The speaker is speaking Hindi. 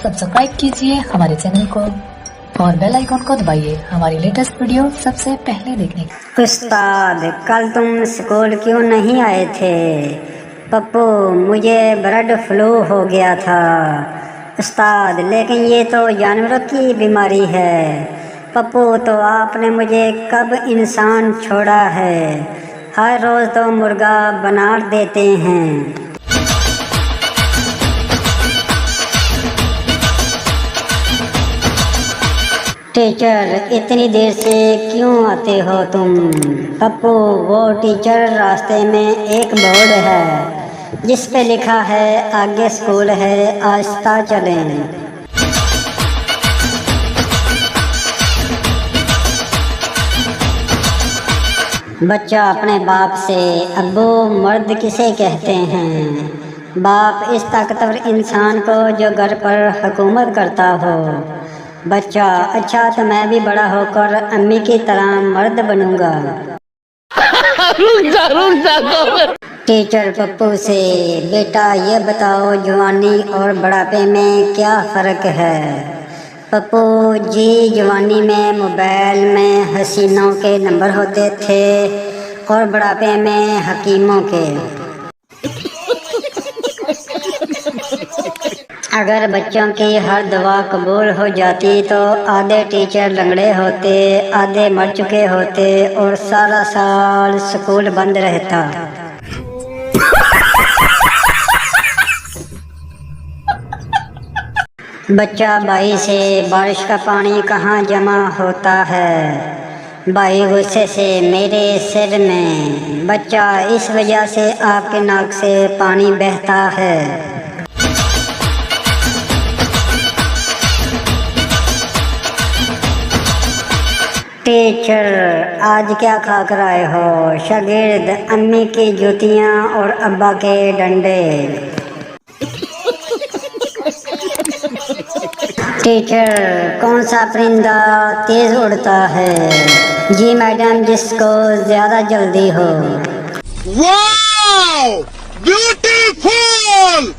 सब्सक्राइब कीजिए हमारे चैनल को और बेल आइकन को दबाइए हमारी लेटेस्ट वीडियो सबसे पहले देखने के लिए। उस्ताद, कल तुम स्कूल क्यों नहीं आए थे? पप्पू, मुझे बर्ड फ्लू हो गया था। उस्ताद, लेकिन ये तो जानवरों की बीमारी है। पप्पू, तो आपने मुझे कब इंसान छोड़ा है? हर रोज़ तो मुर्गा बना देते हैं। टीचर, इतनी देर से क्यों आते हो तुम? पप्पू, वो टीचर, रास्ते में एक बोर्ड है जिस पे लिखा है आगे स्कूल है, आहिस्ता चलें। बच्चा अपने बाप से, अब्बू मर्द किसे कहते हैं? बाप इस ताकतवर इंसान को जो घर पर हुकूमत करता हो। बच्चा, अच्छा तो मैं भी बड़ा होकर अम्मी की तरह मर्द बनूंगा। रुक जा। टीचर पप्पू से, बेटा ये बताओ जवानी और बुढ़ापे में क्या फ़र्क है? पप्पू जी, जवानी में मोबाइल में हसीनों के नंबर होते थे और बुढ़ापे में हकीमों के। अगर बच्चों की हर दवा कबूल हो जाती तो आधे टीचर लंगड़े होते, आधे मर चुके होते और सारा साल स्कूल बंद रहता। बच्चा भाई से, बारिश का पानी कहाँ जमा होता है? भाई गुस्से से, मेरे सिर में। बच्चा, इस वजह से आपके नाक से पानी बहता है। टीचर, आज क्या खा कर आए हो? शागिर्द, अम्मी की जूतियाँ और अब्बा के डंडे। टीचर, कौन सा परिंदा तेज उड़ता है? जी मैडम, जिसको ज्यादा जल्दी हो। Wow, beautiful.